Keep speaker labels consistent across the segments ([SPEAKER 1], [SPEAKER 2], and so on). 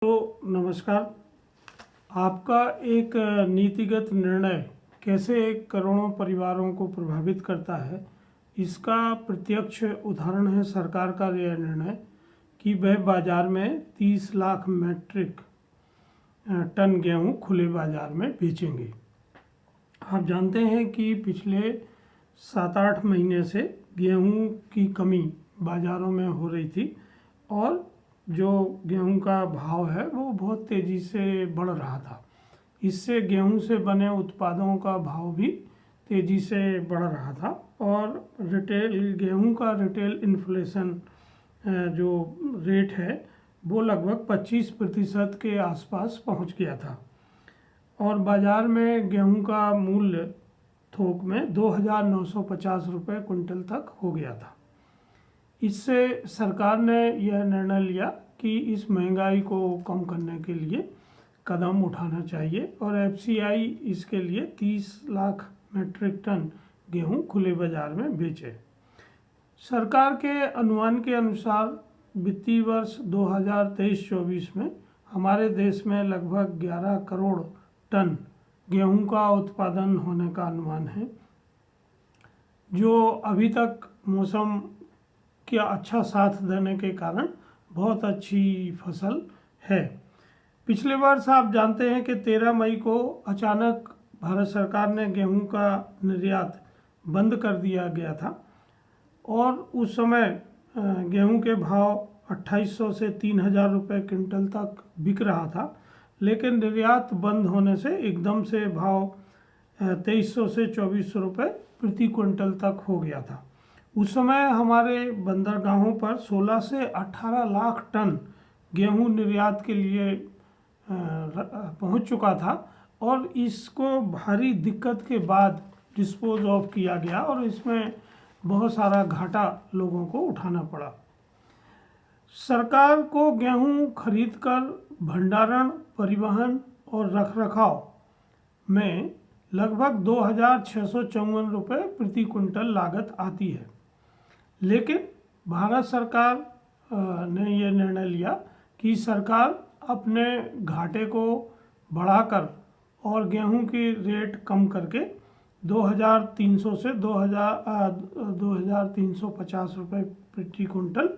[SPEAKER 1] तो नमस्कार। आपका एक नीतिगत निर्णय कैसे करोड़ों परिवारों को प्रभावित करता है, इसका प्रत्यक्ष उदाहरण है सरकार का यह निर्णय कि वह बाजार में 30 लाख मैट्रिक टन गेहूं खुले बाजार में बेचेंगे। आप जानते हैं कि पिछले 7-8 महीने से गेहूं की कमी बाज़ारों में हो रही थी और जो गेहूं का भाव है वो बहुत तेज़ी से बढ़ रहा था। इससे गेहूं से बने उत्पादों का भाव भी तेज़ी से बढ़ रहा था और गेहूं का रिटेल इन्फ्लेशन जो रेट है वो लगभग 25% के आसपास पहुंच गया था और बाज़ार में गेहूं का मूल्य थोक में 2,950 रुपये क्विंटल तक हो गया था। इससे सरकार ने यह निर्णय लिया कि इस महंगाई को कम करने के लिए कदम उठाना चाहिए और एफसीआई इसके लिए 30 लाख मैट्रिक टन गेहूं खुले बाजार में बेचे। सरकार के अनुमान के अनुसार वित्तीय वर्ष 2023-24 में हमारे देश में लगभग 11 करोड़ टन गेहूं का उत्पादन होने का अनुमान है, जो अभी तक मौसम के अच्छा साथ देने के कारण बहुत अच्छी फसल है। पिछले वर्ष आप जानते हैं कि 13 मई को अचानक भारत सरकार ने गेहूं का निर्यात बंद कर दिया गया था और उस समय गेहूं के भाव 2800 से 3000 रुपये क्विंटल तक बिक रहा था, लेकिन निर्यात बंद होने से एकदम से भाव 2300 से 2400 रुपये प्रति क्विंटल तक हो गया था। उस समय हमारे बंदरगाहों पर 16 से 18 लाख टन गेहूं निर्यात के लिए पहुंच चुका था और इसको भारी दिक्कत के बाद डिस्पोज ऑफ किया गया और इसमें बहुत सारा घाटा लोगों को उठाना पड़ा। सरकार को गेहूं खरीदकर भंडारण, परिवहन और रखरखाव में लगभग 2,654 रुपये प्रति क्विंटल लागत आती है, लेकिन भारत सरकार ने यह निर्णय लिया कि सरकार अपने घाटे को बढ़ाकर और गेहूं की रेट कम करके 2,300 से 2,350 रुपये प्रति क्विंटल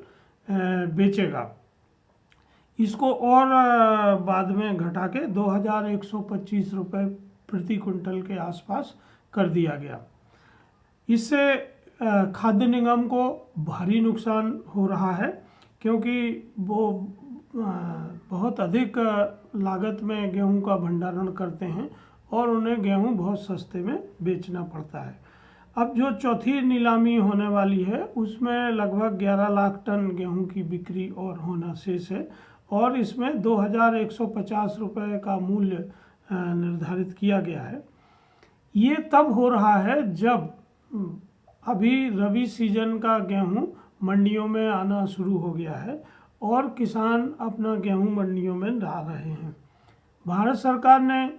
[SPEAKER 1] बेचेगा। इसको और बाद में घटा के 2,125 रुपये प्रति क्विंटल के आसपास कर दिया गया। इससे खाद्य निगम को भारी नुकसान हो रहा है क्योंकि वो बहुत अधिक लागत में गेहूं का भंडारण करते हैं और उन्हें गेहूं बहुत सस्ते में बेचना पड़ता है। अब जो चौथी नीलामी होने वाली है उसमें लगभग 11 लाख टन गेहूं की बिक्री और होना शेष है और इसमें 2,150 रुपये का मूल्य निर्धारित किया गया है। ये तब हो रहा है जब अभी रबी सीजन का गेहूं मंडियों में आना शुरू हो गया है और किसान अपना गेहूं मंडियों में डाल रहे हैं। भारत सरकार ने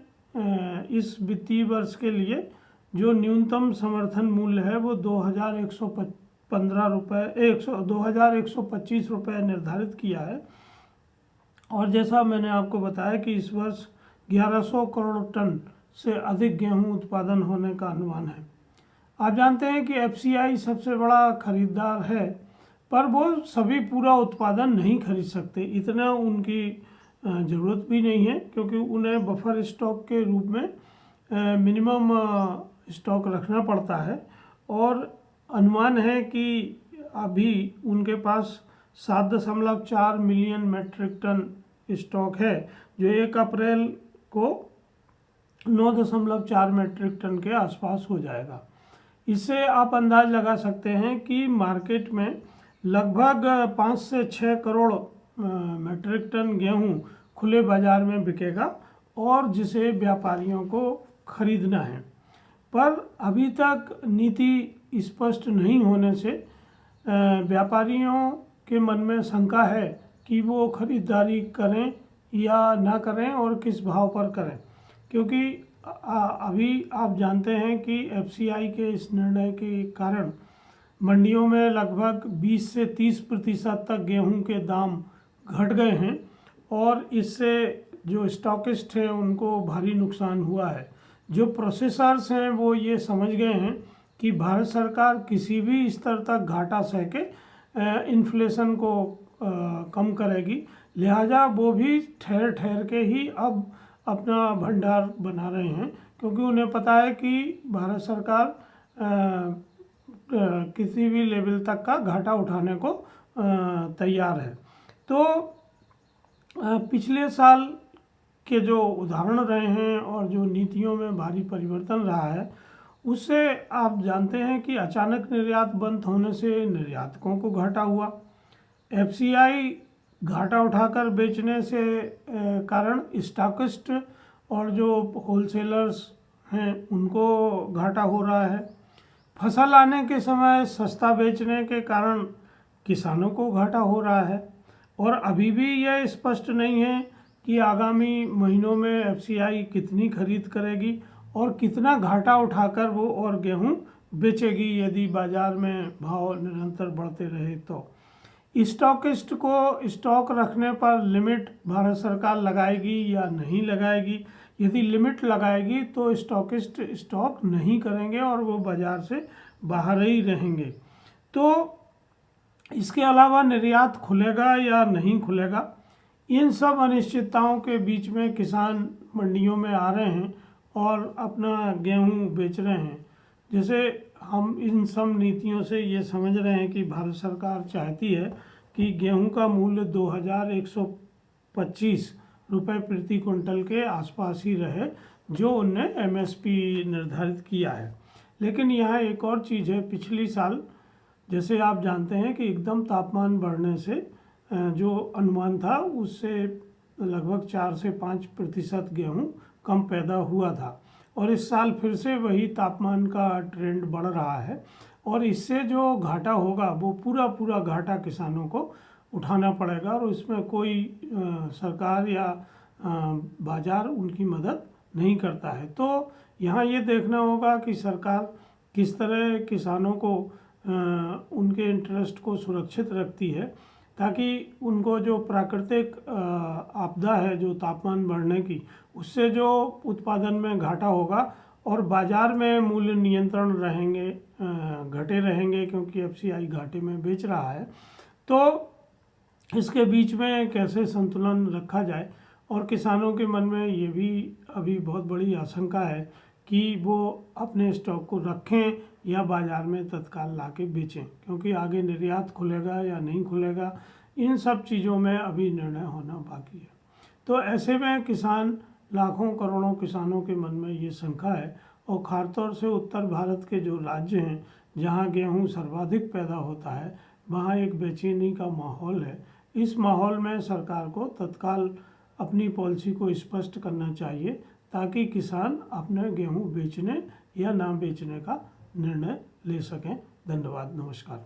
[SPEAKER 1] इस वित्तीय वर्ष के लिए जो न्यूनतम समर्थन मूल्य है वो 2,125 रुपये निर्धारित किया है और जैसा मैंने आपको बताया कि इस वर्ष 1100 करोड़ टन से अधिक गेहूं उत्पादन होने का अनुमान है। आप जानते हैं कि एफसीआई सबसे बड़ा खरीदार है, पर वो सभी पूरा उत्पादन नहीं खरीद सकते, इतना उनकी ज़रूरत भी नहीं है क्योंकि उन्हें बफर स्टॉक के रूप में मिनिमम स्टॉक रखना पड़ता है और अनुमान है कि अभी उनके पास 7.4 मिलियन मैट्रिक टन स्टॉक है, जो 1 अप्रैल को 9.4 मैट्रिक टन के आसपास हो जाएगा। इससे आप अंदाज लगा सकते हैं कि मार्केट में लगभग 5 से 6 करोड़ मैट्रिक टन गेहूं खुले बाजार में बिकेगा और जिसे व्यापारियों को खरीदना है, पर अभी तक नीति स्पष्ट नहीं होने से व्यापारियों के मन में शंका है कि वो खरीदारी करें या ना करें और किस भाव पर करें, क्योंकि अभी आप जानते हैं कि एफसीआई के इस निर्णय के कारण मंडियों में लगभग 20 से 30% तक गेहूं के दाम घट गए हैं और इससे जो स्टॉकिस्ट हैं उनको भारी नुकसान हुआ है। जो प्रोसेसर्स हैं वो ये समझ गए हैं कि भारत सरकार किसी भी स्तर तक घाटा सह के इन्फ्लेशन को कम करेगी, लिहाजा वो भी ठहर ठहर के ही अब अपना भंडार बना रहे हैं, क्योंकि उन्हें पता है कि भारत सरकार किसी भी लेवल तक का घाटा उठाने को तैयार है। तो पिछले साल के जो उदाहरण रहे हैं और जो नीतियों में भारी परिवर्तन रहा है, उससे आप जानते हैं कि अचानक निर्यात बंद होने से निर्यातकों को घाटा हुआ। एफसीआई घाटा उठाकर बेचने से कारण स्टॉकिस्ट और जो होलसेलर्स हैं उनको घाटा हो रहा है। फसल आने के समय सस्ता बेचने के कारण किसानों को घाटा हो रहा है, और अभी भी यह स्पष्ट नहीं है कि आगामी महीनों में एफसीआई कितनी खरीद करेगी और कितना घाटा उठाकर वो और गेहूं बेचेगी यदि बाजार में भाव निरंतर बढ़ते रहे तो। स्टॉकिस्ट को स्टॉक रखने पर लिमिट भारत सरकार लगाएगी या नहीं लगाएगी? यदि लिमिट लगाएगी तो स्टॉकिस्ट स्टॉक नहीं करेंगे और वो बाज़ार से बाहर ही रहेंगे। तो इसके अलावा निर्यात खुलेगा या नहीं खुलेगा, इन सब अनिश्चितताओं के बीच में किसान मंडियों में आ रहे हैं और अपना गेहूं बेच रहे हैं। जैसे हम इन सब नीतियों से ये समझ रहे हैं कि भारत सरकार चाहती है कि गेहूं का मूल्य 2125 रुपये प्रति क्विंटल के आसपास ही रहे, जो उनने एमएसपी निर्धारित किया है। लेकिन यहाँ एक और चीज़ है, पिछली साल जैसे आप जानते हैं कि एकदम तापमान बढ़ने से जो अनुमान था उससे लगभग 4 से 5% गेहूँ कम पैदा हुआ था, और इस साल फिर से वही तापमान का ट्रेंड बढ़ रहा है, और इससे जो घाटा होगा वो पूरा घाटा किसानों को उठाना पड़ेगा, और उसमें कोई सरकार या बाजार उनकी मदद नहीं करता है। तो यहाँ ये देखना होगा कि सरकार किस तरह किसानों को उनके इंटरेस्ट को सुरक्षित रखती है, ताकि उनको जो प्राकृतिक आपदा है जो तापमान बढ़ने की, उससे जो उत्पादन में घाटा होगा और बाज़ार में मूल्य नियंत्रण रहेंगे, घटे रहेंगे, क्योंकि एफसीआई घाटे में बेच रहा है। तो इसके बीच में कैसे संतुलन रखा जाए, और किसानों के मन में ये भी अभी बहुत बड़ी आशंका है कि वो अपने स्टॉक को रखें या बाज़ार में तत्काल लाके बेचें, क्योंकि आगे निर्यात खुलेगा या नहीं खुलेगा, इन सब चीज़ों में अभी निर्णय होना बाकी है। तो ऐसे में किसान, लाखों करोड़ों किसानों के मन में ये शंका है, और ख़ासतौर से उत्तर भारत के जो राज्य हैं जहाँ गेहूँ सर्वाधिक पैदा होता है, वहाँ एक बेचैनी का माहौल है। इस माहौल में सरकार को तत्काल अपनी पॉलिसी को स्पष्ट करना चाहिए, ताकि किसान अपने गेहूँ बेचने या ना बेचने का निर्णय ले सकें। धन्यवाद, नमस्कार।